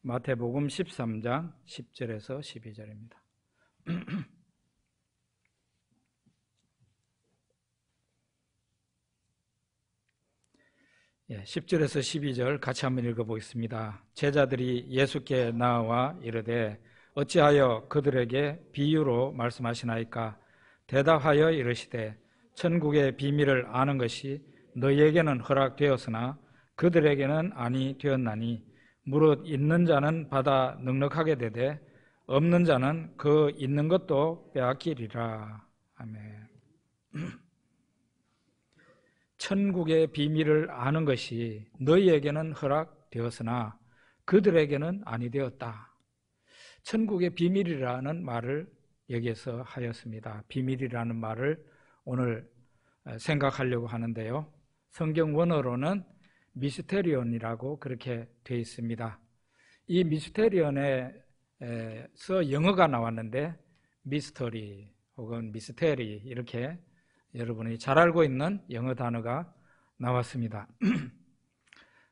마태복음 13장 10절에서 12절입니다. 10절에서 12절 같이 한번 읽어보겠습니다. 제자들이 예수께 나와 이르되 어찌하여 그들에게 비유로 말씀하시나이까? 대답하여 이르시되 천국의 비밀을 아는 것이 너희에게는 허락되었으나 그들에게는 아니 되었나니 무릇 있는 자는 받아 넉넉하게 되되 없는 자는 그 있는 것도 빼앗기리라. 아멘. 천국의 비밀을 아는 것이 너희에게는 허락되었으나 그들에게는 아니 되었다. 천국의 비밀이라는 말을 여기에서 하였습니다. 비밀이라는 말을 오늘 생각하려고 하는데요. 성경 원어로는 미스테리온이라고 그렇게 되어 있습니다. 이 미스테리온에서 영어가 나왔는데 미스터리 혹은 미스테리 이렇게 여러분이 잘 알고 있는 영어 단어가 나왔습니다.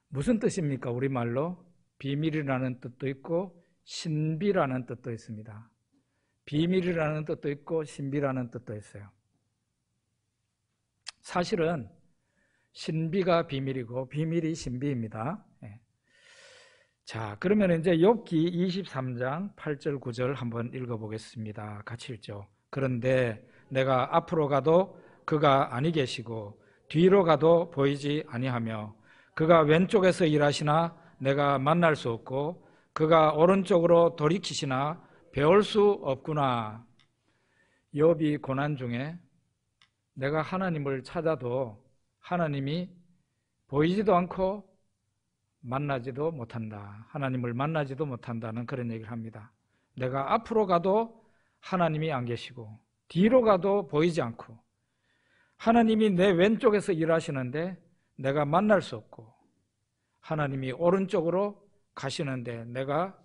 무슨 뜻입니까? 우리말로 비밀이라는 뜻도 있고 신비라는 뜻도 있습니다. 비밀이라는 뜻도 있고 신비라는 뜻도 있어요. 사실은 신비가 비밀이고 비밀이 신비입니다. 자, 그러면 이제 욥기 23장 8절 9절 한번 읽어보겠습니다. 같이 읽죠. 그런데 내가 앞으로 가도 그가 아니 계시고 뒤로 가도 보이지 아니하며 그가 왼쪽에서 일하시나 내가 만날 수 없고 그가 오른쪽으로 돌이키시나 배울 수 없구나. 욥이 고난 중에 내가 하나님을 찾아도 하나님이 보이지도 않고 만나지도 못한다. 하나님을 만나지도 못한다는 그런 얘기를 합니다. 내가 앞으로 가도 하나님이 안 계시고 뒤로 가도 보이지 않고 하나님이 내 왼쪽에서 일하시는데 내가 만날 수 없고 하나님이 오른쪽으로 가시는데 내가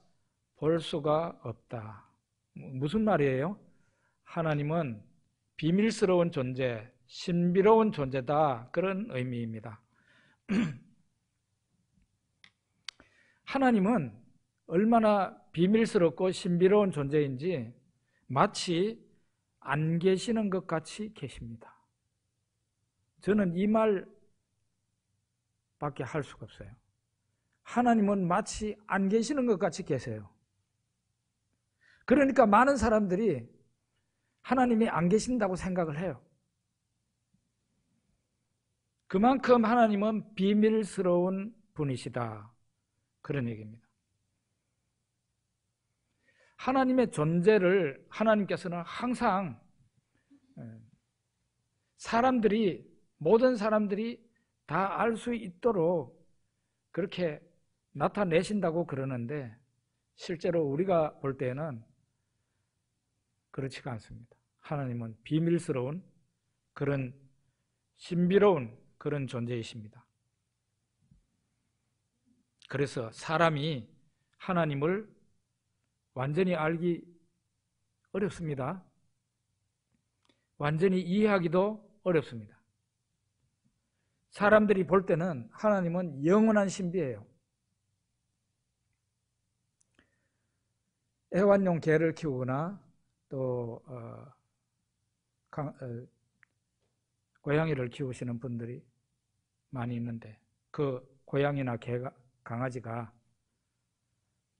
볼 수가 없다. 무슨 말이에요? 하나님은 비밀스러운 존재, 신비로운 존재다. 그런 의미입니다. 하나님은 얼마나 비밀스럽고 신비로운 존재인지 마치 안 계시는 것 같이 계십니다. 저는 이 말밖에 할 수가 없어요. 하나님은 마치 안 계시는 것 같이 계세요. 그러니까 많은 사람들이 하나님이 안 계신다고 생각을 해요. 그만큼 하나님은 비밀스러운 분이시다. 그런 얘기입니다. 하나님의 존재를 하나님께서는 항상 모든 사람들이 다 알 수 있도록 그렇게 나타내신다고 그러는데 실제로 우리가 볼 때는 그렇지가 않습니다. 하나님은 비밀스러운 그런 신비로운 그런 존재이십니다. 그래서 사람이 하나님을 완전히 알기 어렵습니다. 완전히 이해하기도 어렵습니다. 사람들이 볼 때는 하나님은 영원한 신비예요. 애완용 개를 키우거나 또 고양이를 키우시는 분들이 많이 있는데 그 고양이나 강아지가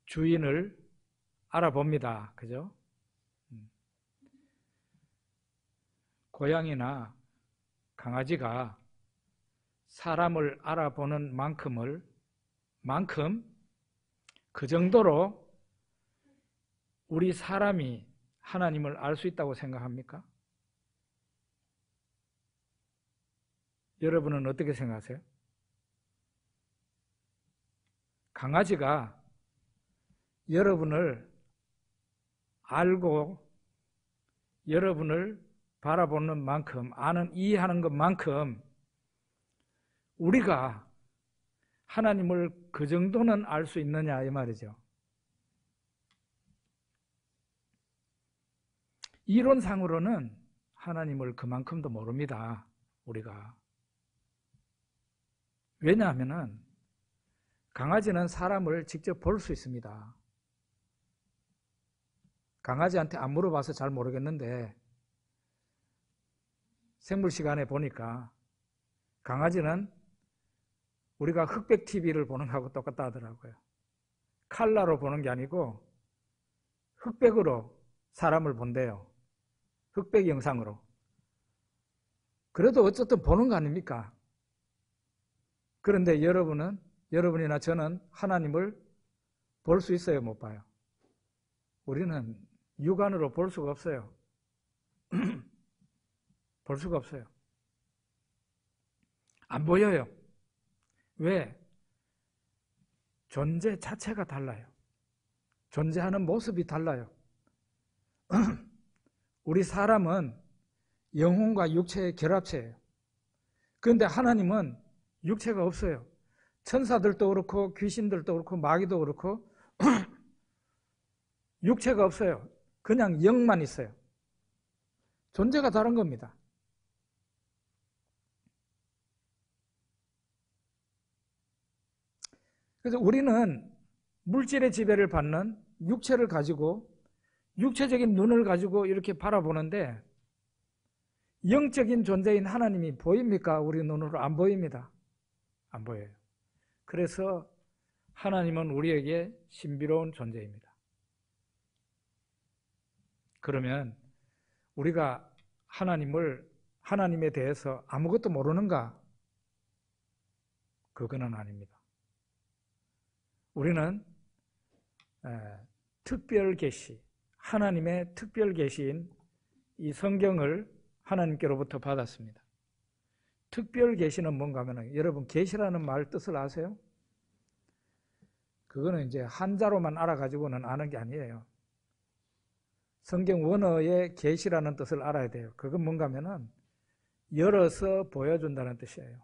주인을 알아봅니다. 그죠? 고양이나 강아지가 사람을 알아보는 만큼 그 정도로 우리 사람이 하나님을 알 수 있다고 생각합니까? 여러분은 어떻게 생각하세요? 강아지가 여러분을 알고 여러분을 바라보는 만큼 이해하는 것만큼 우리가 하나님을 그 정도는 알 수 있느냐 이 말이죠. 이론상으로는 하나님을 그만큼도 모릅니다. 우리가. 왜냐하면 강아지는 사람을 직접 볼 수 있습니다. 강아지한테 안 물어봐서 잘 모르겠는데 생물 시간에 보니까 강아지는 우리가 흑백 TV를 보는 거하고 똑같다 하더라고요. 칼라로 보는 게 아니고 흑백으로 사람을 본대요. 흑백 영상으로. 그래도 어쨌든 보는 거 아닙니까? 그런데 여러분이나 저는 하나님을 볼 수 있어요, 못 봐요? 우리는 육안으로 볼 수가 없어요. 볼 수가 없어요. 안 보여요. 왜? 존재 자체가 달라요. 존재하는 모습이 달라요. 우리 사람은 영혼과 육체의 결합체예요. 그런데 하나님은 육체가 없어요. 천사들도 그렇고 귀신들도 그렇고 마귀도 그렇고 육체가 없어요. 그냥 영만 있어요. 존재가 다른 겁니다. 그래서 우리는 물질의 지배를 받는 육체를 가지고 육체적인 눈을 가지고 이렇게 바라보는데 영적인 존재인 하나님이 보입니까? 우리 눈으로 안 보입니다. 안 보여요. 그래서 하나님은 우리에게 신비로운 존재입니다. 그러면 우리가 하나님에 대해서 아무것도 모르는가? 그거는 아닙니다. 우리는 특별 계시, 하나님의 특별 계시인 이 성경을 하나님께로부터 받았습니다. 특별 계시는 뭔가 하면 여러분 계시라는 말 뜻을 아세요? 그거는 이제 한자로만 알아가지고는 아는 게 아니에요. 성경 원어의 계시라는 뜻을 알아야 돼요. 그건 뭔가 하면은 열어서 보여준다는 뜻이에요.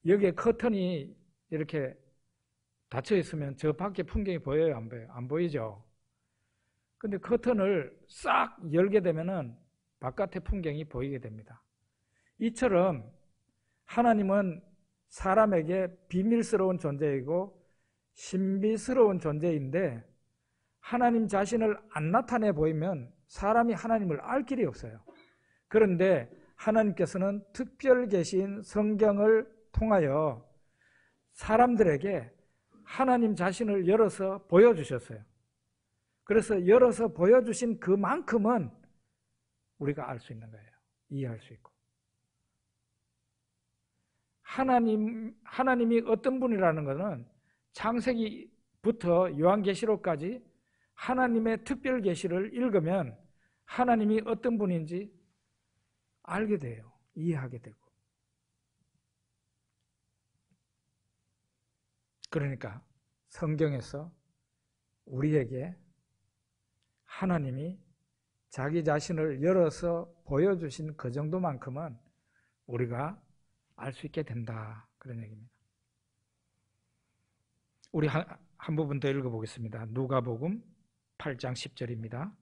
여기에 커튼이 이렇게 닫혀 있으면 저 밖에 풍경이 보여요, 안 보여요? 안 보이죠? 근데 커튼을 싹 열게 되면은 바깥의 풍경이 보이게 됩니다. 이처럼 하나님은 사람에게 비밀스러운 존재이고 신비스러운 존재인데 하나님 자신을 안 나타내 보이면 사람이 하나님을 알 길이 없어요. 그런데 하나님께서는 특별 계신 성경을 통하여 사람들에게 하나님 자신을 열어서 보여주셨어요. 그래서 열어서 보여주신 그만큼은 우리가 알 수 있는 거예요. 이해할 수 있고. 하나님이 어떤 분이라는 것은 창세기부터 요한계시록까지 하나님의 특별 계시를 읽으면 하나님이 어떤 분인지 알게 돼요. 이해하게 되고. 그러니까 성경에서 우리에게 하나님이 자기 자신을 열어서 보여주신 그 정도만큼은 우리가 알 수 있게 된다. 그런 얘기입니다. 우리 한 부분 더 읽어보겠습니다. 누가복음 8장 10절입니다.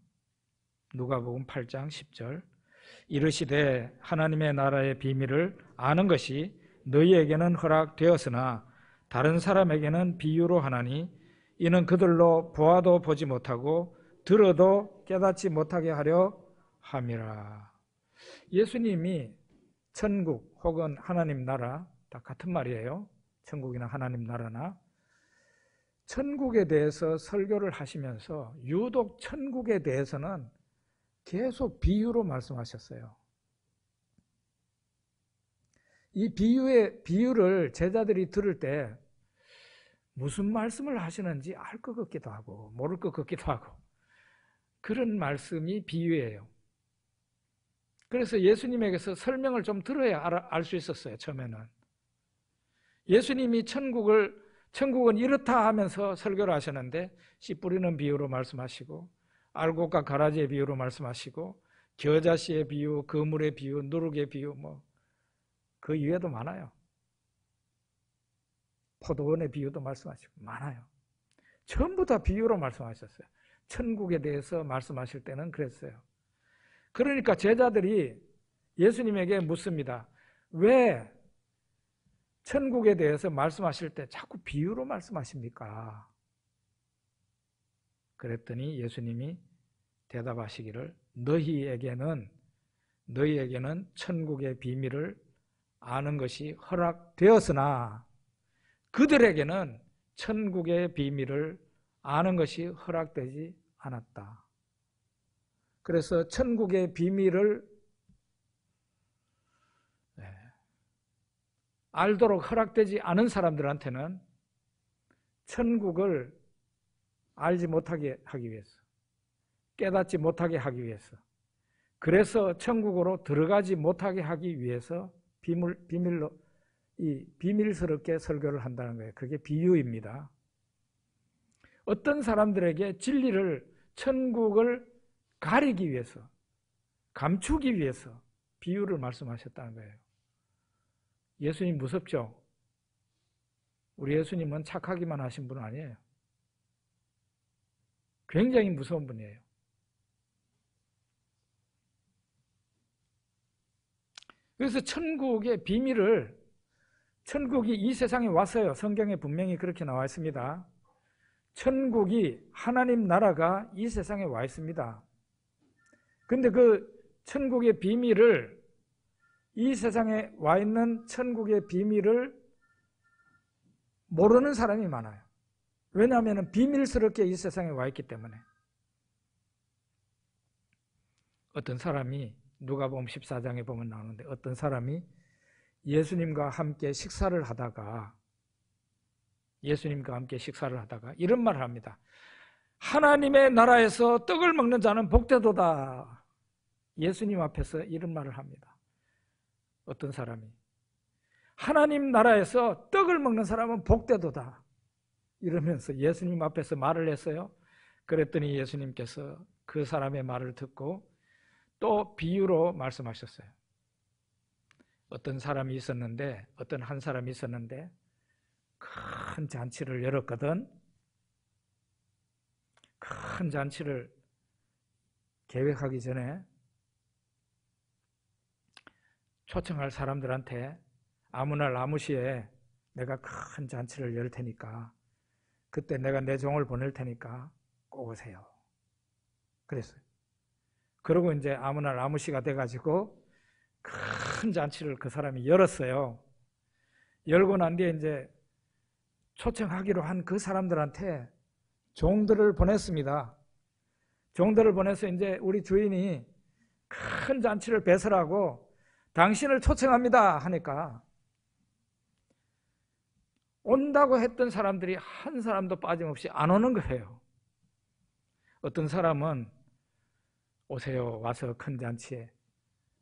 누가복음 8장 10절. 이르시되 하나님의 나라의 비밀을 아는 것이 너희에게는 허락되었으나 다른 사람에게는 비유로 하나니 이는 그들로 보아도 보지 못하고 들어도 깨닫지 못하게 하려 함이라. 예수님이 천국 혹은 하나님 나라 다 같은 말이에요. 천국이나 하나님 나라나 천국에 대해서 설교를 하시면서 유독 천국에 대해서는 계속 비유로 말씀하셨어요. 이 비유를 제자들이 들을 때 무슨 말씀을 하시는지 알 것 같기도 하고 모를 것 같기도 하고 그런 말씀이 비유예요. 그래서 예수님에게서 설명을 좀 들어야 알 수 있었어요. 처음에는 예수님이 천국은 이렇다 하면서 설교를 하셨는데 씨 뿌리는 비유로 말씀하시고 알곡과 가라지의 비유로 말씀하시고 겨자씨의 비유, 그물의 비유, 누룩의 비유 그 이외에도 많아요. 포도원의 비유도 말씀하시고 많아요. 전부 다 비유로 말씀하셨어요. 천국에 대해서 말씀하실 때는 그랬어요. 그러니까 제자들이 예수님에게 묻습니다. 왜 천국에 대해서 말씀하실 때 자꾸 비유로 말씀하십니까? 그랬더니 예수님이 대답하시기를 너희에게는 천국의 비밀을 아는 것이 허락되었으나 그들에게는 천국의 비밀을 아는 것이 허락되지 않았다. 그래서 천국의 비밀을 알도록 허락되지 않은 사람들한테는 천국을 알지 못하게 하기 위해서, 깨닫지 못하게 하기 위해서, 그래서 천국으로 들어가지 못하게 하기 위해서 비밀스럽게 설교를 한다는 거예요. 그게 비유입니다. 어떤 사람들에게 진리를, 천국을 가리기 위해서, 감추기 위해서 비유를 말씀하셨다는 거예요. 예수님 무섭죠? 우리 예수님은 착하기만 하신 분 아니에요. 굉장히 무서운 분이에요. 그래서 천국의 비밀을, 천국이 이 세상에 왔어요. 성경에 분명히 그렇게 나와 있습니다. 천국이, 하나님 나라가 이 세상에 와 있습니다. 근데 그 천국의 비밀을, 이 세상에 와 있는 천국의 비밀을 모르는 사람이 많아요. 왜냐하면 비밀스럽게 이 세상에 와 있기 때문에. 어떤 사람이, 누가복음 14장에 보면 나오는데, 어떤 사람이 예수님과 함께 식사를 하다가 이런 말을 합니다. 하나님의 나라에서 떡을 먹는 자는 복되도다. 예수님 앞에서 이런 말을 합니다. 어떤 사람이 하나님 나라에서 떡을 먹는 사람은 복되도다 이러면서 예수님 앞에서 말을 했어요. 그랬더니 예수님께서 그 사람의 말을 듣고 또 비유로 말씀하셨어요. 어떤 한 사람이 있었는데 큰 잔치를 열었거든. 큰 잔치를 계획하기 전에 초청할 사람들한테 아무 날 아무 시에 내가 큰 잔치를 열 테니까 그때 내가 내 종을 보낼 테니까 꼭 오세요. 그랬어요. 그러고 이제 아무 날 아무 시가 돼가지고 큰 잔치를 그 사람이 열었어요. 열고 난 뒤에 이제 초청하기로 한 그 사람들한테 종들을 보냈습니다. 종들을 보내서 이제 우리 주인이 큰 잔치를 배설하고 당신을 초청합니다 하니까 온다고 했던 사람들이 한 사람도 빠짐없이 안 오는 거예요. 어떤 사람은 오세요. 와서 큰 잔치에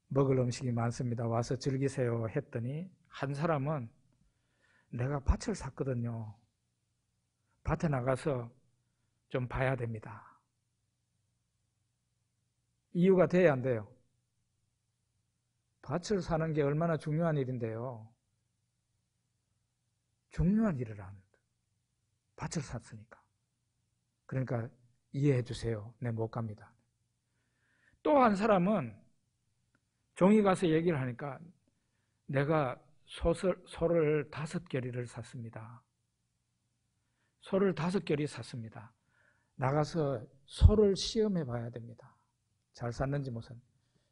먹을 음식이 많습니다. 와서 즐기세요 했더니 한 사람은 내가 밭을 샀거든요. 밭에 나가서 좀 봐야 됩니다. 이유가 돼야 안 돼요? 밭을 사는 게 얼마나 중요한 일인데요. 중요한 일을 하는데 밭을 샀으니까. 그러니까 이해해 주세요. 네, 못 갑니다. 또 한 사람은 종이 가서 얘기를 하니까 내가 소를 5겨리를 샀습니다. 소를 5겨리 샀습니다. 나가서 소를 시험해 봐야 됩니다. 잘 샀는지 못 샀는지.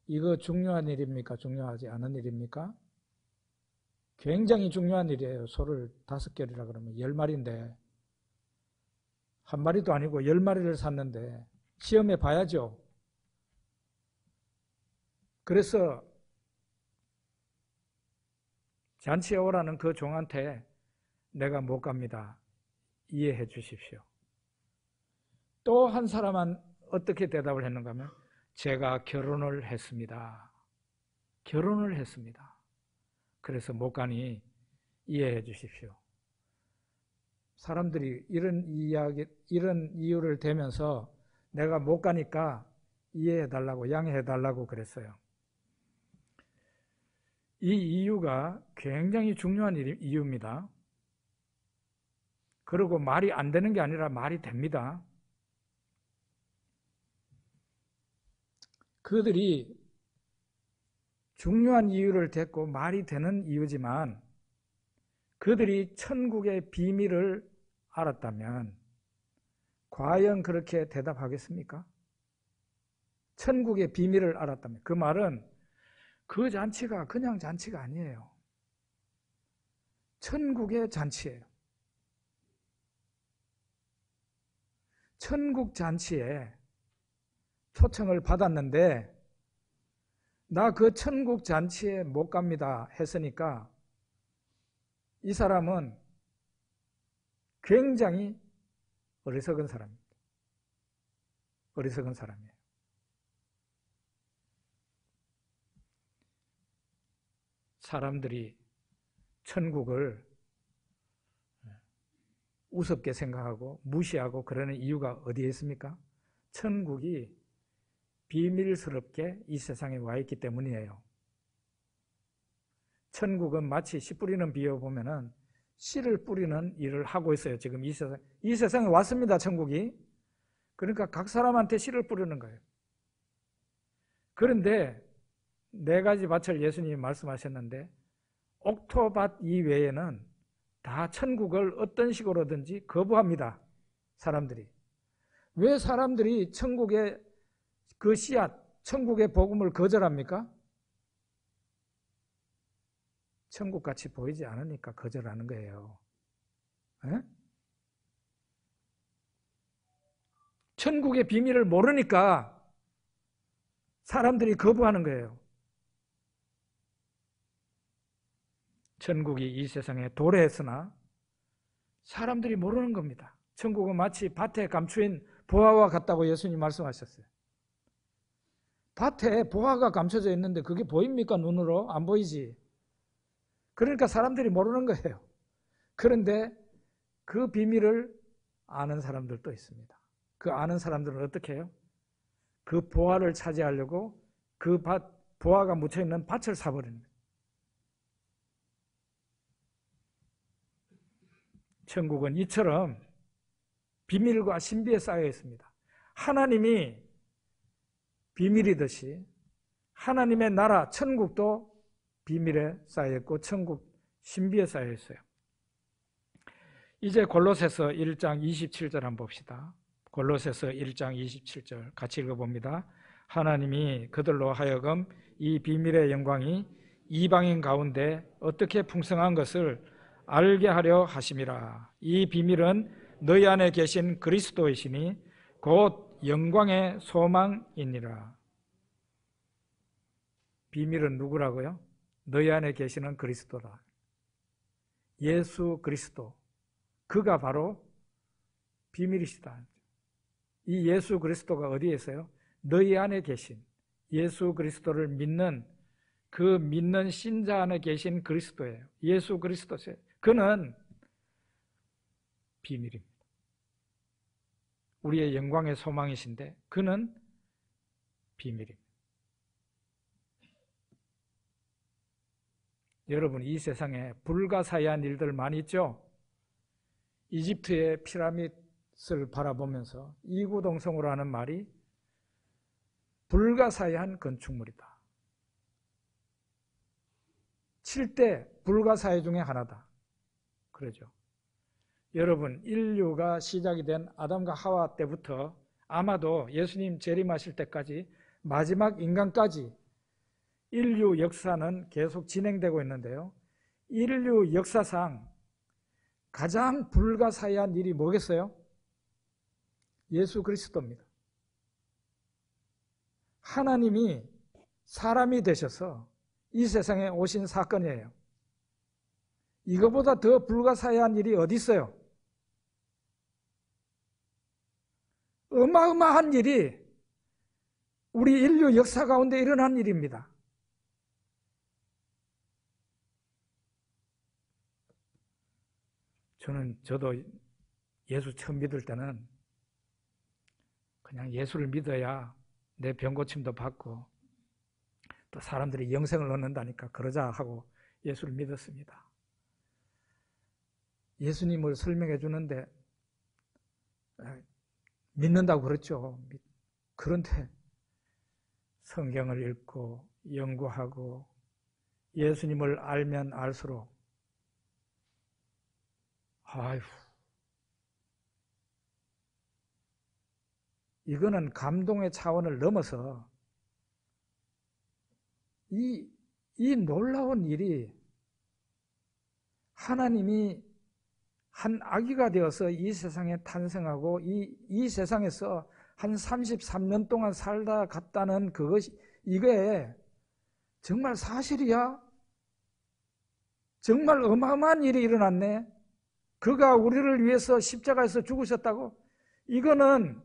이거 중요한 일입니까? 중요하지 않은 일입니까? 굉장히 중요한 일이에요. 소를 5겨리라 그러면 10마리인데 한 마리도 아니고 10마리를 샀는데 시험해 봐야죠. 그래서 잔치에 오라는 그 종한테 내가 못 갑니다. 이해해 주십시오. 또 한 사람은 어떻게 대답을 했는가 하면 제가 결혼을 했습니다. 결혼을 했습니다. 그래서 못 가니 이해해 주십시오. 사람들이 이런 이유를 대면서 내가 못 가니까 이해해 달라고, 양해해 달라고 그랬어요. 이 이유가 굉장히 중요한 이유입니다. 그리고 말이 안 되는 게 아니라 말이 됩니다. 그들이 중요한 이유를 댔고 말이 되는 이유지만 그들이 천국의 비밀을 알았다면 과연 그렇게 대답하겠습니까? 천국의 비밀을 알았다면. 그 말은 그 잔치가 그냥 잔치가 아니에요. 천국의 잔치예요. 천국 잔치에 초청을 받았는데 나 그 천국 잔치에 못 갑니다 했으니까 이 사람은 굉장히 어리석은 사람입니다. 어리석은 사람이에요. 사람들이 천국을 우습게 생각하고 무시하고 그러는 이유가 어디에 있습니까? 천국이 비밀스럽게 이 세상에 와 있기 때문이에요. 천국은 마치 씨 뿌리는 비유 보면은 씨를 뿌리는 일을 하고 있어요. 지금 이 세상에 왔습니다. 천국이. 그러니까 각 사람한테 씨를 뿌리는 거예요. 그런데 네 가지 밭을 예수님이 말씀하셨는데 옥토밭 이외에는 다 천국을 어떤 식으로든지 거부합니다. 사람들이. 왜 사람들이 천국의 그 씨앗, 천국의 복음을 거절합니까? 천국같이 보이지 않으니까 거절하는 거예요. 에? 천국의 비밀을 모르니까 사람들이 거부하는 거예요. 천국이 이 세상에 도래했으나 사람들이 모르는 겁니다. 천국은 마치 밭에 감추인 보화와 같다고 예수님 말씀하셨어요. 밭에 보화가 감춰져 있는데 그게 보입니까? 눈으로? 안 보이지. 그러니까 사람들이 모르는 거예요. 그런데 그 비밀을 아는 사람들도 있습니다. 그 아는 사람들은 어떻게 해요? 그 보화를 차지하려고 그 보화가 묻혀있는 밭을 사버리는 거예요. 천국은 이처럼 비밀과 신비에 쌓여 있습니다. 하나님이 비밀이듯이 하나님의 나라 천국도 비밀에 쌓여 있고 천국 신비에 쌓여 있어요. 이제 골로새서 1장 27절 한번 봅시다. 골로새서 1장 27절 같이 읽어봅니다. 하나님이 그들로 하여금 이 비밀의 영광이 이방인 가운데 어떻게 풍성한 것을 알게 하려 하심이라. 이 비밀은 너희 안에 계신 그리스도이시니 곧 영광의 소망이니라. 비밀은 누구라고요? 너희 안에 계시는 그리스도다. 예수 그리스도. 그가 바로 비밀이시다. 이 예수 그리스도가 어디에 있어요? 너희 안에 계신 예수 그리스도를 믿는 그 믿는 신자 안에 계신 그리스도예요. 예수 그리스도세요. 그는 비밀입니다. 우리의 영광의 소망이신데 그는 비밀입니다. 여러분, 이 세상에 불가사의한 일들 많이 있죠? 이집트의 피라밋을 바라보면서 이구동성으로 하는 말이 불가사의한 건축물이다. 7대 불가사의 중에 하나다. 그러죠. 여러분, 인류가 시작이 된 아담과 하와 때부터 아마도 예수님 재림하실 때까지 마지막 인간까지 인류 역사는 계속 진행되고 있는데요. 인류 역사상 가장 불가사의한 일이 뭐겠어요? 예수 그리스도입니다. 하나님이 사람이 되셔서 이 세상에 오신 사건이에요. 이거보다 더 불가사의한 일이 어디 있어요? 어마어마한 일이 우리 인류 역사 가운데 일어난 일입니다. 저도 예수 처음 믿을 때는 그냥 예수를 믿어야 내 병 고침도 받고 또 사람들이 영생을 얻는다니까 그러자 하고 예수를 믿었습니다. 예수님을 설명해 주는데 믿는다고 그랬죠. 그런데 성경을 읽고 연구하고 예수님을 알면 알수록 아휴, 이거는 감동의 차원을 넘어서 이 놀라운 일이 하나님이 한 아기가 되어서 이 세상에 탄생하고 이 세상에서 한 33년 동안 살다 갔다는 이게 정말 사실이야? 정말 어마어마한 일이 일어났네? 그가 우리를 위해서 십자가에서 죽으셨다고? 이거는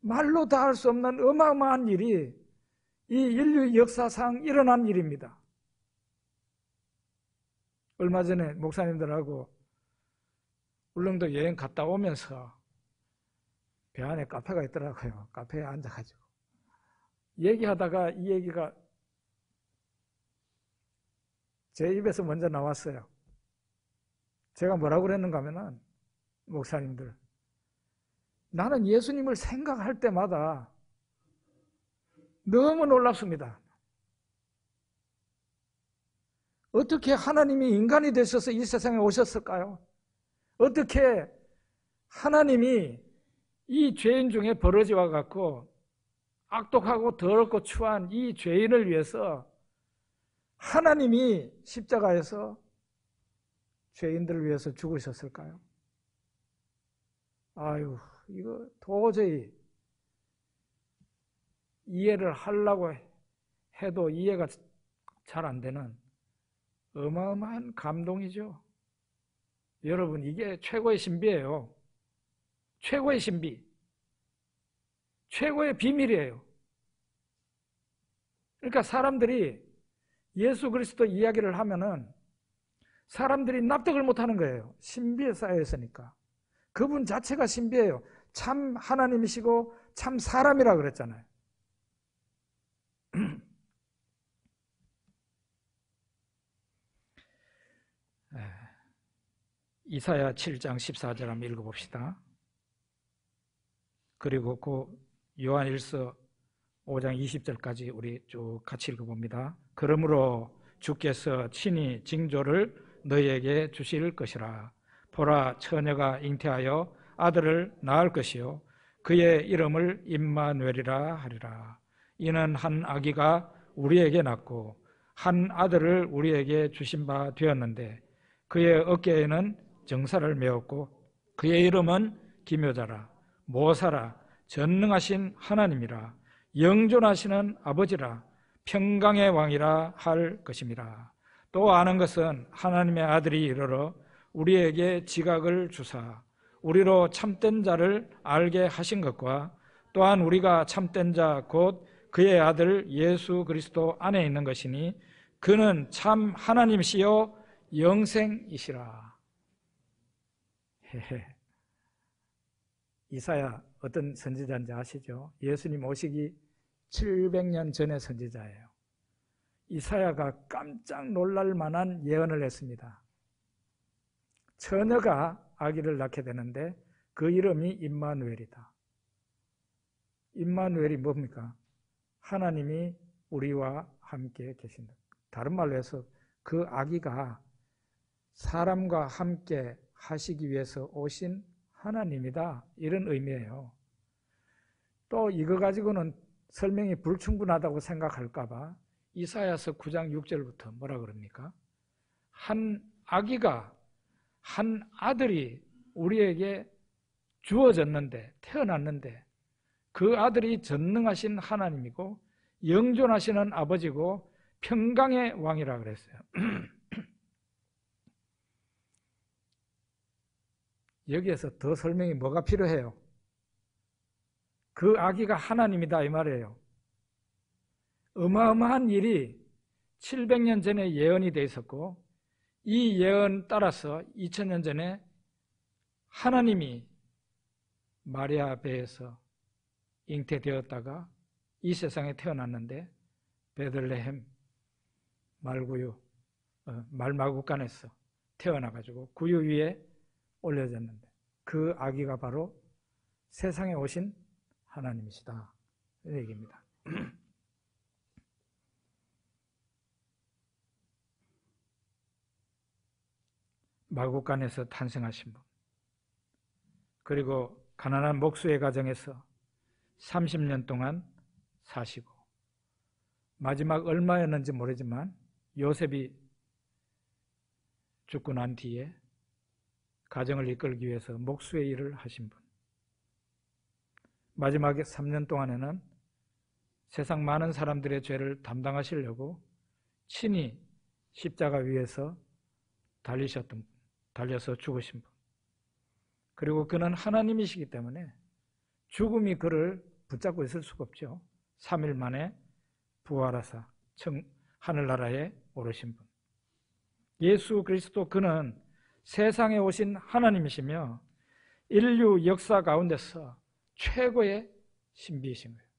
말로 다 할 수 없는 어마어마한 일이 이 인류 역사상 일어난 일입니다. 얼마 전에 목사님들하고 울릉도 여행 갔다 오면서 배 안에 카페가 있더라고요. 카페에 앉아가지고 얘기하다가 이 얘기가 제 입에서 먼저 나왔어요. 제가 뭐라고 그랬는가 하면은, 목사님들, 나는 예수님을 생각할 때마다 너무 놀랍습니다. 어떻게 하나님이 인간이 되셔서 이 세상에 오셨을까요? 어떻게 하나님이 이 죄인 중에 버러지와 같고 악독하고 더럽고 추한 이 죄인을 위해서 하나님이 십자가에서 죄인들을 위해서 죽으셨을까요? 아유, 이거 도저히 이해를 하려고 해도 이해가 잘 안 되는 어마어마한 감동이죠. 여러분, 이게 최고의 신비예요. 최고의 신비. 최고의 비밀이에요. 그러니까 사람들이 예수 그리스도 이야기를 하면은 사람들이 납득을 못하는 거예요. 신비에 쌓여 있으니까. 그분 자체가 신비예요. 참 하나님이시고 참 사람이라 그랬잖아요. 이사야 7장 14절 한번 읽어봅시다. 그리고 그 요한일서 5장 20절까지 우리 쭉 같이 읽어봅니다. 그러므로 주께서 친히 징조를 너희에게 주실 것이라. 보라, 처녀가 잉태하여 아들을 낳을 것이요 그의 이름을 임마누엘이라 하리라. 이는 한 아기가 우리에게 낳고 한 아들을 우리에게 주신 바 되었는데 그의 어깨에는 정사를 메었고 그의 이름은 기묘자라, 모사라, 전능하신 하나님이라, 영존하시는 아버지라, 평강의 왕이라 할 것임이라. 또 아는 것은 하나님의 아들이 이르러 우리에게 지각을 주사 우리로 참된 자를 알게 하신 것과 또한 우리가 참된 자 곧 그의 아들 예수 그리스도 안에 있는 것이니 그는 참 하나님이시요 영생이시라. 이사야 어떤 선지자인지 아시죠? 예수님 오시기 700년 전의 선지자예요. 이사야가 깜짝 놀랄 만한 예언을 했습니다. 처녀가 아기를 낳게 되는데 그 이름이 임마누엘이다. 임마누엘이 뭡니까? 하나님이 우리와 함께 계신다. 다른 말로 해서 그 아기가 사람과 함께 하시기 위해서 오신 하나님이다. 이런 의미예요. 또 이거 가지고는 설명이 불충분하다고 생각할까 봐 이사야서 9장 6절부터 뭐라 그럽니까? 한 아기가, 한 아들이 우리에게 주어졌는데, 태어났는데 그 아들이 전능하신 하나님이고 영존하시는 아버지고 평강의 왕이라 그랬어요. 여기에서 더 설명이 뭐가 필요해요? 그 아기가 하나님이다 이 말이에요. 어마어마한 일이 700년 전에 예언이 돼 있었고 이 예언 따라서 2000년 전에 하나님이 마리아 배에서 잉태되었다가 이 세상에 태어났는데 베들레헴 말마구간에서 태어나가지고 구유 위에 올려졌는데 그 아기가 바로 세상에 오신 하나님이시다. 이 얘기입니다. 마국간에서 탄생하신 분, 그리고 가난한 목수의 가정에서 30년 동안 사시고 마지막 얼마였는지 모르지만 요셉이 죽고 난 뒤에 가정을 이끌기 위해서 목수의 일을 하신 분, 마지막에 3년 동안에는 세상 많은 사람들의 죄를 담당하시려고 친히 십자가 위에서 달려서 죽으신 분, 그리고 그는 하나님이시기 때문에 죽음이 그를 붙잡고 있을 수가 없죠. 3일 만에 부활하사 하늘나라에 오르신 분, 예수 그리스도, 그는 세상에 오신 하나님이시며 인류 역사 가운데서 최고의 신비이신 거예요.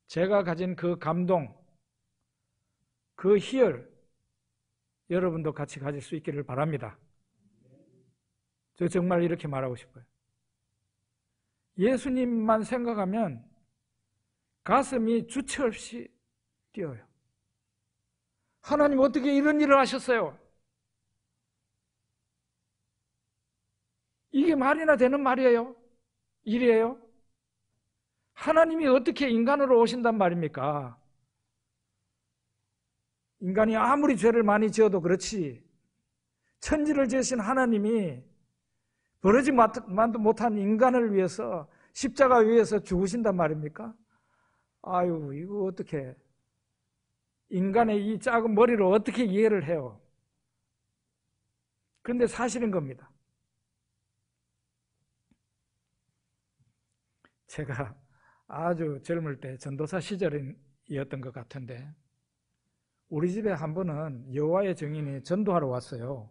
제가 가진 그 감동, 그 희열, 여러분도 같이 가질 수 있기를 바랍니다. 저 정말 이렇게 말하고 싶어요. 예수님만 생각하면 가슴이 주체 없이 뛰어요. 하나님 어떻게 이런 일을 하셨어요? 이게 말이나 되는 말이에요? 일이에요? 하나님이 어떻게 인간으로 오신단 말입니까? 인간이 아무리 죄를 많이 지어도 그렇지, 천지를 지으신 하나님이 버리지 못한 인간을 위해서 십자가 위에서 죽으신단 말입니까? 아유, 이거 어떻게, 인간의 이 작은 머리로 어떻게 이해를 해요? 그런데 사실인 겁니다. 제가 아주 젊을 때 전도사 시절이었던 것 같은데, 우리 집에 한 번은 여호와의 증인이 전도하러 왔어요.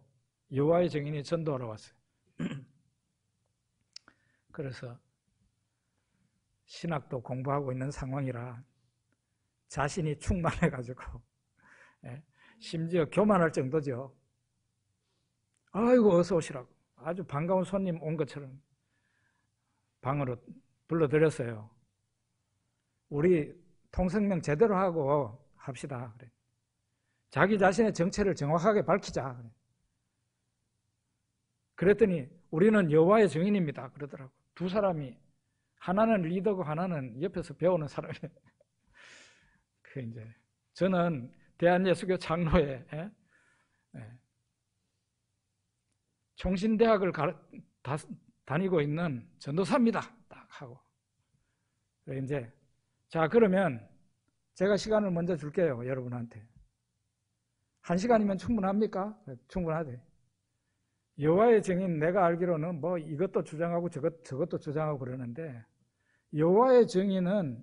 여호와의 증인이 전도하러 왔어요. 그래서 신학도 공부하고 있는 상황이라 자신이 충만해가지고 심지어 교만할 정도죠. 아이고 어서 오시라고 아주 반가운 손님 온 것처럼 방으로 불러드렸어요. 우리 통성명 제대로 하고 합시다. 그래. 자기 자신의 정체를 정확하게 밝히자. 그래. 그랬더니 우리는 여호와의 증인입니다. 그러더라고. 두 사람이, 하나는 리더고 하나는 옆에서 배우는 사람이에요. 그 이제 저는 대한예수교 장로에 총신대학을 다니고 있는 전도사입니다. 딱 하고. 이제 자 그러면 제가 시간을 먼저 줄게요. 여러분한테. 1시간이면 충분합니까? 충분하대. 여호와의 증인, 내가 알기로는 뭐 이것도 주장하고 저것도 주장하고 그러는데, 여호와의 증인은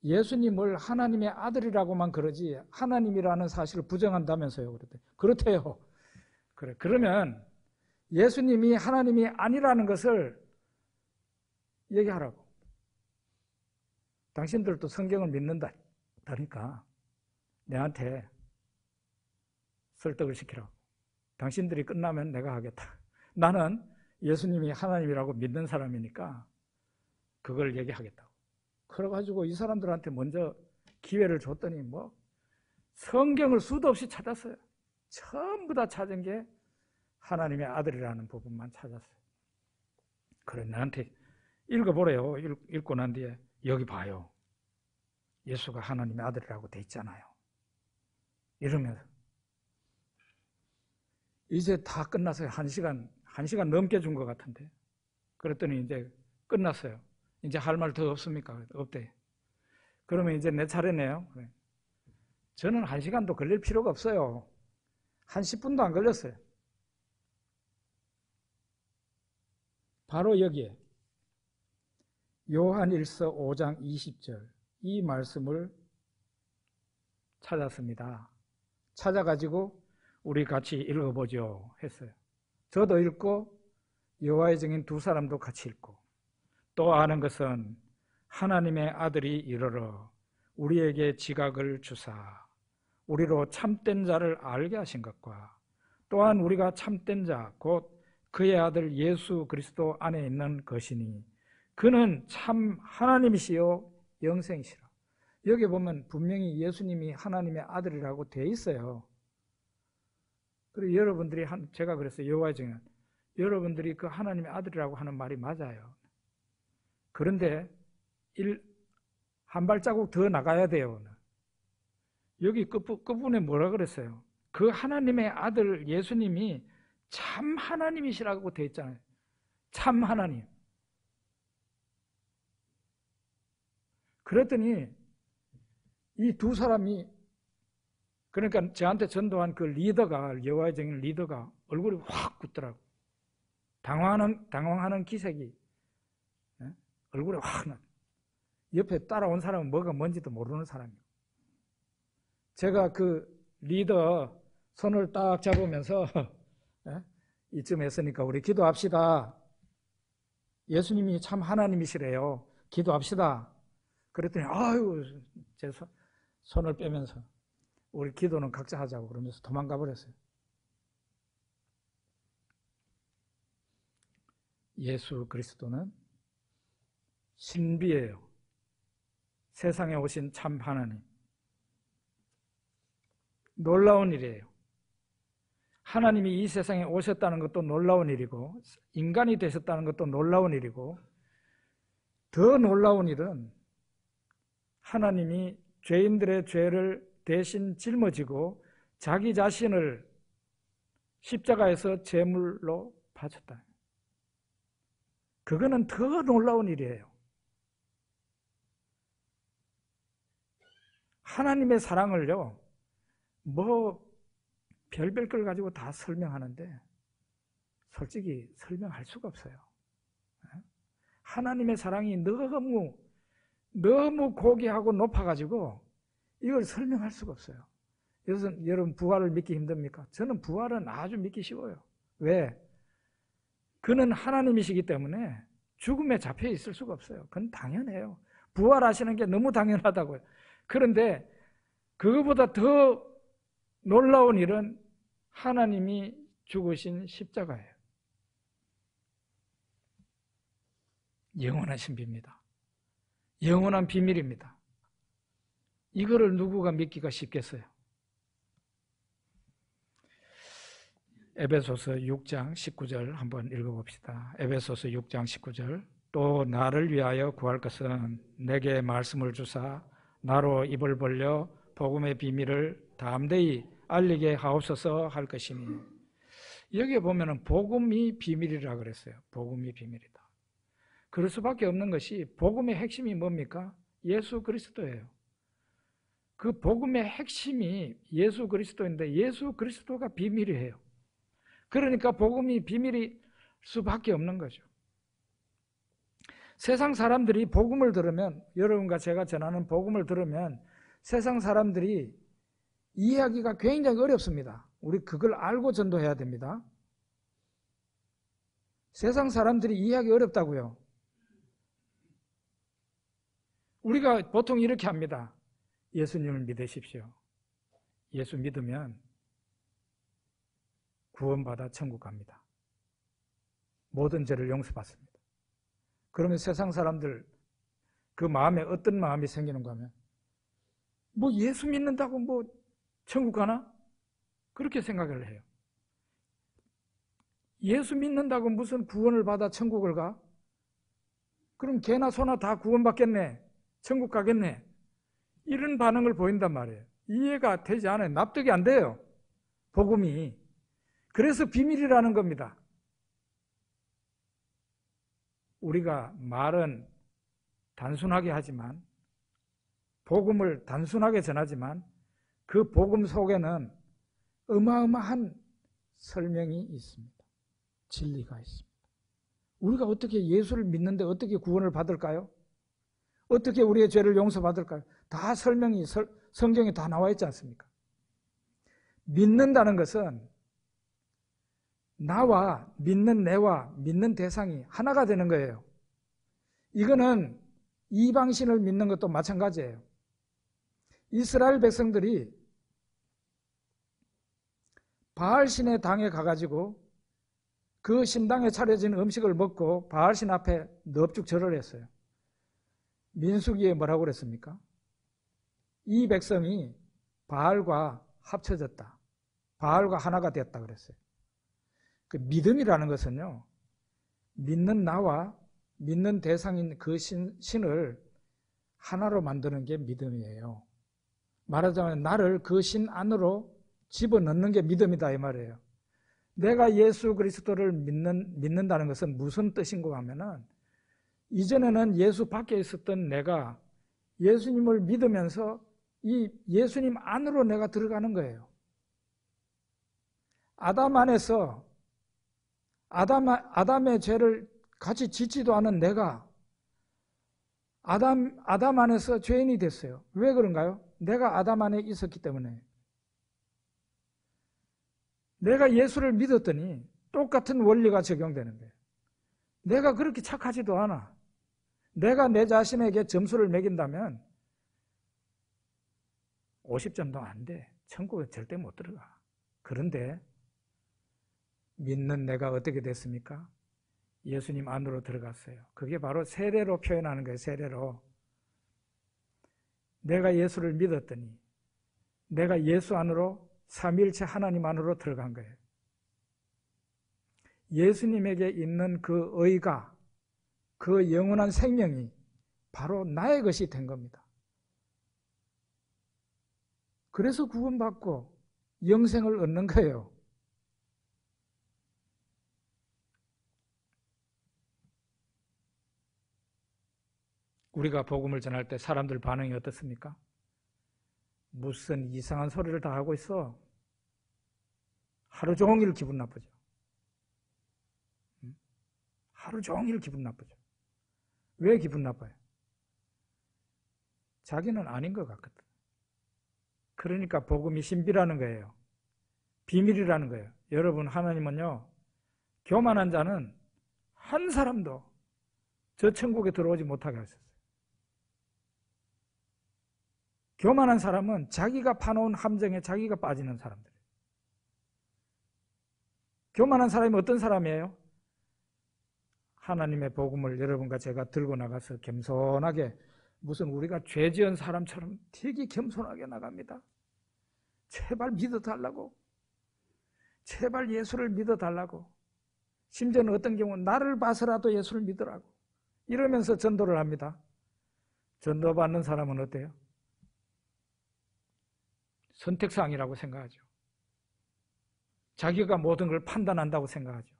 예수님을 하나님의 아들이라고만 그러지 하나님이라는 사실을 부정한다면서요. 그렇대요. 그래. 그러면 예수님이 하나님이 아니라는 것을 얘기하라고. 당신들도 성경을 믿는다니까 내한테 설득을 시키라고. 당신들이 끝나면 내가 하겠다. 나는 예수님이 하나님이라고 믿는 사람이니까 그걸 얘기하겠다고. 그래가지고 이 사람들한테 먼저 기회를 줬더니 뭐 성경을 수도 없이 찾았어요. 전부 다 찾은 게 하나님의 아들이라는 부분만 찾았어요. 그래 나한테 읽어보래요. 읽고 난 뒤에 여기 봐요. 예수가 하나님의 아들이라고 돼 있잖아요. 이러면서 이제 다 끝났어요. 1시간 넘게 준 것 같은데. 그랬더니 이제 끝났어요. 이제 할 말 더 없습니까? 없대. 그러면 이제 내 차례네요. 그래. 저는 1시간도 걸릴 필요가 없어요. 한 10분도 안 걸렸어요. 바로 여기에 요한일서 5장 20절 이 말씀을 찾았습니다. 찾아가지고 우리 같이 읽어보죠 했어요. 저도 읽고 여호와의 증인 두 사람도 같이 읽고, 또 아는 것은 하나님의 아들이 이르러 우리에게 지각을 주사 우리로 참된 자를 알게 하신 것과, 또한 우리가 참된 자 곧 그의 아들 예수 그리스도 안에 있는 것이니 그는 참 하나님이시요 영생이시라. 여기 보면 분명히 예수님이 하나님의 아들이라고 돼 있어요. 그리고 여러분들이 제가 그랬어요. 여호와의 증인. 여러분들이 그 하나님의 아들이라고 하는 말이 맞아요. 그런데 한 발자국 더 나가야 돼요. 여기 끝부분에 뭐라 그랬어요? 그 하나님의 아들 예수님이 참 하나님이시라고 되어 있잖아요. 참 하나님. 그랬더니 이 두 사람이, 그러니까 저한테 전도한 그 리더가, 여호와의 증인 리더가 얼굴이 확 굳더라고. 당황하는 기색이 얼굴에 확 나. 옆에 따라온 사람은 뭐가 뭔지도 모르는 사람이에요. 제가 그 리더 손을 딱 잡으면서 이쯤 했으니까 우리 기도합시다. 예수님이 참 하나님이시래요. 기도합시다. 그랬더니 아유, 제 손을 빼면서 우리 기도는 각자 하자고 그러면서 도망가 버렸어요. 예수 그리스도는 신비예요. 세상에 오신 참 하나님. 놀라운 일이에요. 하나님이 이 세상에 오셨다는 것도 놀라운 일이고 인간이 되셨다는 것도 놀라운 일이고 더 놀라운 일은 하나님이 죄인들의 죄를 대신 짊어지고 자기 자신을 십자가에서 제물로 바쳤다. 그거는 더 놀라운 일이에요. 하나님의 사랑을요, 뭐 별별 걸 가지고 다 설명하는데 솔직히 설명할 수가 없어요. 하나님의 사랑이 너무 고귀하고 높아가지고 이걸 설명할 수가 없어요. 그래서 여러분 부활을 믿기 힘듭니까? 저는 부활은 아주 믿기 쉬워요. 왜? 그는 하나님이시기 때문에 죽음에 잡혀 있을 수가 없어요. 그건 당연해요. 부활하시는 게 너무 당연하다고요. 그런데 그거보다 더 놀라운 일은 하나님이 죽으신 십자가예요. 영원한 신비입니다. 영원한 비밀입니다. 이거를 누구가 믿기가 쉽겠어요? 에베소서 6장 19절 한번 읽어봅시다. 에베소서 6장 19절. 또 나를 위하여 구할 것은 내게 말씀을 주사 나로 입을 벌려 복음의 비밀을 담대히 알리게 하옵소서 할 것이니. 여기에 보면은 복음이 비밀이라 그랬어요. 복음이 비밀이다. 그럴 수밖에 없는 것이 복음의 핵심이 뭡니까? 예수 그리스도예요. 그 복음의 핵심이 예수 그리스도인데 예수 그리스도가 비밀이에요. 그러니까 복음이 비밀일 수밖에 없는 거죠. 세상 사람들이 복음을 들으면, 여러분과 제가 전하는 복음을 들으면 세상 사람들이 이해하기가 굉장히 어렵습니다. 우리 그걸 알고 전도해야 됩니다. 세상 사람들이 이해하기 어렵다고요. 우리가 보통 이렇게 합니다. 예수님을 믿으십시오. 예수 믿으면 구원받아 천국 갑니다. 모든 죄를 용서받습니다. 그러면 세상 사람들 그 마음에 어떤 마음이 생기는가 하면 뭐 예수 믿는다고 뭐 천국 가나? 그렇게 생각을 해요. 예수 믿는다고 무슨 구원을 받아 천국을 가? 그럼 개나 소나 다 구원받겠네. 천국 가겠네. 이런 반응을 보인단 말이에요. 이해가 되지 않아요. 납득이 안 돼요. 복음이. 그래서 비밀이라는 겁니다. 우리가 말은 단순하게 하지만, 복음을 단순하게 전하지만 그 복음 속에는 어마어마한 설명이 있습니다. 진리가 있습니다. 우리가 어떻게 예수를 믿는데 어떻게 구원을 받을까요? 어떻게 우리의 죄를 용서받을까요? 다 설명이 성경에 다 나와 있지 않습니까? 믿는다는 것은 나와 믿는 내와 믿는 대상이 하나가 되는 거예요. 이거는 이방신을 믿는 것도 마찬가지예요. 이스라엘 백성들이 바알신의 당에 가가지고 그 신당에 차려진 음식을 먹고 바알신 앞에 넙죽 절을 했어요. 민수기에 뭐라고 그랬습니까? 이 백성이 바알과 합쳐졌다. 바알과 하나가 되었다 그랬어요. 그 믿음이라는 것은요, 믿는 나와 믿는 대상인 그 신을 하나로 만드는 게 믿음이에요. 말하자면 나를 그 신 안으로 집어넣는 게 믿음이다 이 말이에요. 내가 예수 그리스도를 믿는다는 것은 무슨 뜻인가 하면은, 이전에는 예수 밖에 있었던 내가 예수님을 믿으면서 이 예수님 안으로 내가 들어가는 거예요. 아담 안에서 아담의 죄를 같이 짓지도 않은 내가 아담 안에서 죄인이 됐어요. 왜 그런가요? 내가 아담 안에 있었기 때문에. 내가 예수를 믿었더니 똑같은 원리가 적용되는 거예요. 내가 그렇게 착하지도 않아. 내가 내 자신에게 점수를 매긴다면 50점도 안 돼. 천국에 절대 못 들어가. 그런데 믿는 내가 어떻게 됐습니까? 예수님 안으로 들어갔어요. 그게 바로 세례로 표현하는 거예요. 세례로. 내가 예수를 믿었더니 내가 예수 안으로 삼위일체 하나님 안으로 들어간 거예요. 예수님에게 있는 그 의가, 그 영원한 생명이 바로 나의 것이 된 겁니다. 그래서 구원받고 영생을 얻는 거예요. 우리가 복음을 전할 때 사람들 반응이 어떻습니까? 무슨 이상한 소리를 다 하고 있어. 하루 종일 기분 나쁘죠. 하루 종일 기분 나쁘죠. 왜 기분 나빠요? 자기는 아닌 것 같거든. 그러니까 복음이 신비라는 거예요. 비밀이라는 거예요. 여러분, 하나님은요, 교만한 자는 한 사람도 저 천국에 들어오지 못하게 하셨어요. 교만한 사람은 자기가 파놓은 함정에 자기가 빠지는 사람들이에요. 교만한 사람이 어떤 사람이에요? 하나님의 복음을 여러분과 제가 들고 나가서 겸손하게, 무슨 우리가 죄 지은 사람처럼 되게 겸손하게 나갑니다. 제발 믿어달라고. 제발 예수를 믿어달라고. 심지어는 어떤 경우는 나를 봐서라도 예수를 믿으라고. 이러면서 전도를 합니다. 전도받는 사람은 어때요? 선택사항이라고 생각하죠. 자기가 모든 걸 판단한다고 생각하죠.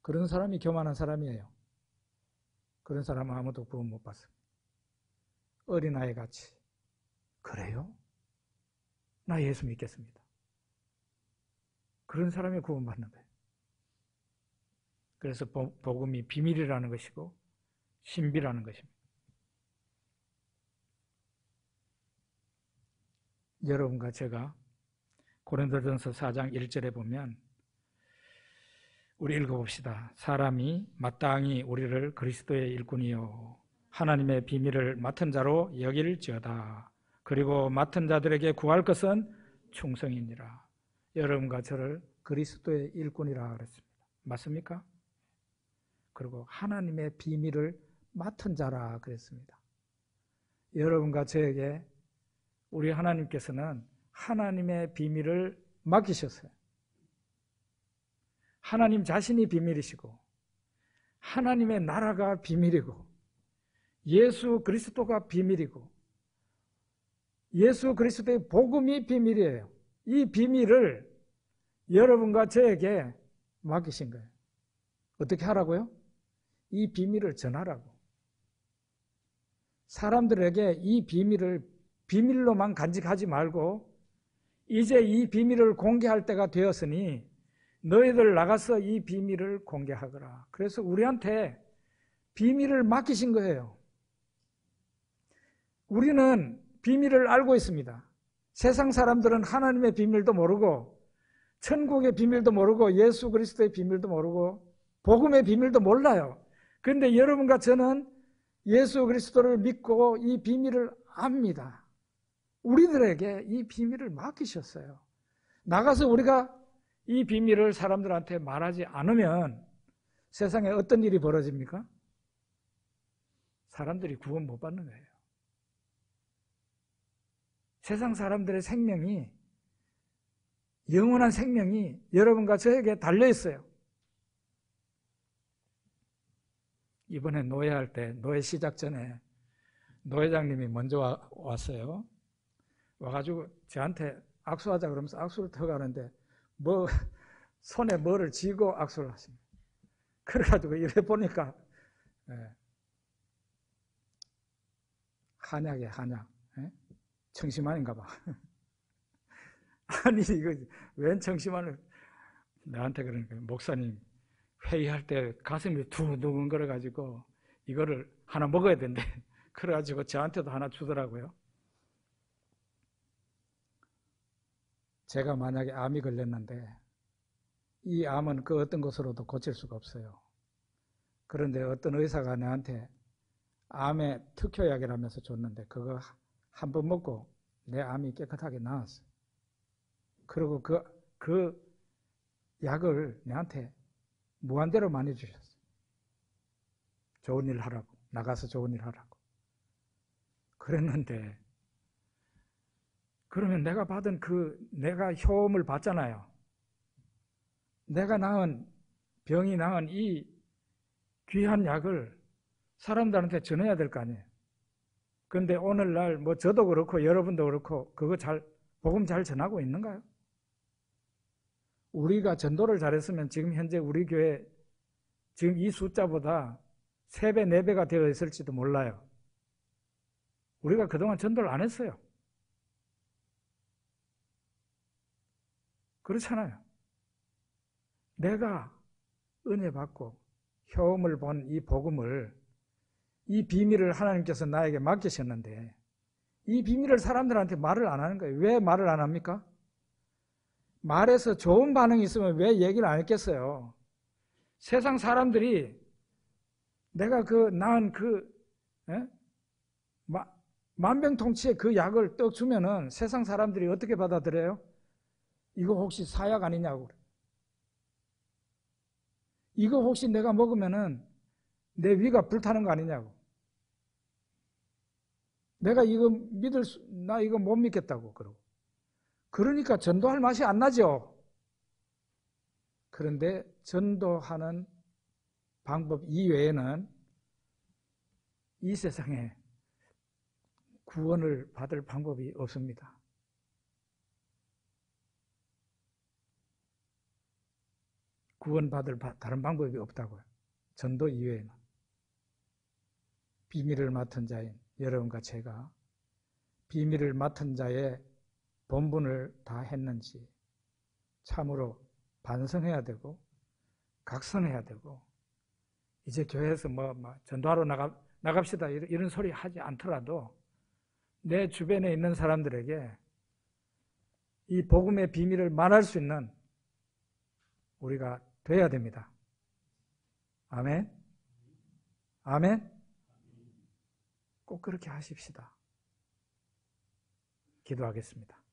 그런 사람이 교만한 사람이에요. 그런 사람은 아무도 구원 못 받습니다. 어린아이 같이. 그래요? 나 예수 믿겠습니다. 그런 사람이 구원받는 거예요. 그래서 복음이 비밀이라는 것이고 신비라는 것입니다. 여러분과 제가 고린도전서 4장 1절에 보면, 우리 읽어봅시다. 사람이 마땅히 우리를 그리스도의 일꾼이요 하나님의 비밀을 맡은 자로 여길지어다. 그리고 맡은 자들에게 구할 것은 충성이니라. 여러분과 저를 그리스도의 일꾼이라 그랬습니다. 맞습니까? 그리고 하나님의 비밀을 맡은 자라 그랬습니다. 여러분과 저에게 우리 하나님께서는 하나님의 비밀을 맡기셨어요. 하나님 자신이 비밀이시고 하나님의 나라가 비밀이고 예수 그리스도가 비밀이고 예수 그리스도의 복음이 비밀이에요. 이 비밀을 여러분과 저에게 맡기신 거예요. 어떻게 하라고요? 이 비밀을 전하라고. 사람들에게 이 비밀을 비밀로만 간직하지 말고 이제 이 비밀을 공개할 때가 되었으니 너희들 나가서 이 비밀을 공개하거라. 그래서 우리한테 비밀을 맡기신 거예요. 우리는 비밀을 알고 있습니다. 세상 사람들은 하나님의 비밀도 모르고 천국의 비밀도 모르고 예수 그리스도의 비밀도 모르고 복음의 비밀도 몰라요. 그런데 여러분과 저는 예수 그리스도를 믿고 이 비밀을 압니다. 우리들에게 이 비밀을 맡기셨어요. 나가서 우리가 이 비밀을 사람들한테 말하지 않으면 세상에 어떤 일이 벌어집니까? 사람들이 구원 못 받는 거예요. 세상 사람들의 생명이 영원한 생명이 여러분과 저에게 달려 있어요. 이번에 노예할 때 노예 시작 전에 노회장님이 먼저 왔어요. 와가지고 저한테 악수하자 그러면서 악수를 터가는데 뭐 손에 뭐를 쥐고 악수를 하십니다. 그래가지고 이래 보니까 한약이에요, 한약. 청심환인가 봐. 아니 이거 웬 청심환을 나한테 그러니까 목사님 회의할 때 가슴이 두근두근 거려가지고 이거를 하나 먹어야 된대. 그래가지고 저한테도 하나 주더라고요. 제가 만약에 암이 걸렸는데 이 암은 그 어떤 것으로도 고칠 수가 없어요. 그런데 어떤 의사가 나한테 암의 특효약이라면서 줬는데 그거 한 번 먹고 내 암이 깨끗하게 나았어요. 그리고 그 약을 내한테 무한대로 많이 주셨어요. 좋은 일 하라고, 나가서 좋은 일 하라고. 그랬는데 그러면 내가 받은 내가 효험을 받잖아요. 내가 낳은 병이 낳은 이 귀한 약을 사람들한테 전해야 될 거 아니에요. 그런데 오늘날 뭐 저도 그렇고 여러분도 그렇고 그거 복음 잘 전하고 있는가요? 우리가 전도를 잘했으면 지금 현재 우리 교회 지금 이 숫자보다 3배, 4배가 되어 있을지도 몰라요. 우리가 그동안 전도를 안 했어요. 그렇잖아요. 내가 은혜 받고 효험을 본 이 복음을, 이 비밀을 하나님께서 나에게 맡기셨는데 이 비밀을 사람들한테 말을 안 하는 거예요. 왜 말을 안 합니까? 말해서 좋은 반응이 있으면 왜 얘기를 안 했겠어요? 세상 사람들이 내가 낳은 만병통치의 그 약을 떡 주면은 세상 사람들이 어떻게 받아들여요? 이거 혹시 사약 아니냐고. 이거 혹시 내가 먹으면은 내 위가 불타는 거 아니냐고. 내가 이거 나 이거 못 믿겠다고 그러고. 그러니까 전도할 맛이 안 나죠. 그런데 전도하는 방법 이외에는 이 세상에 구원을 받을 방법이 없습니다. 구원받을 다른 방법이 없다고요. 전도 이외에는. 비밀을 맡은 자인 여러분과 제가 비밀을 맡은 자의 본분을 다 했는지 참으로 반성해야 되고 각성해야 되고 이제 교회에서 전도하러 나갑시다 이런 소리 하지 않더라도 내 주변에 있는 사람들에게 이 복음의 비밀을 말할 수 있는 우리가 돼야 됩니다. 아멘? 아멘? 꼭 그렇게 하십시다. 기도하겠습니다.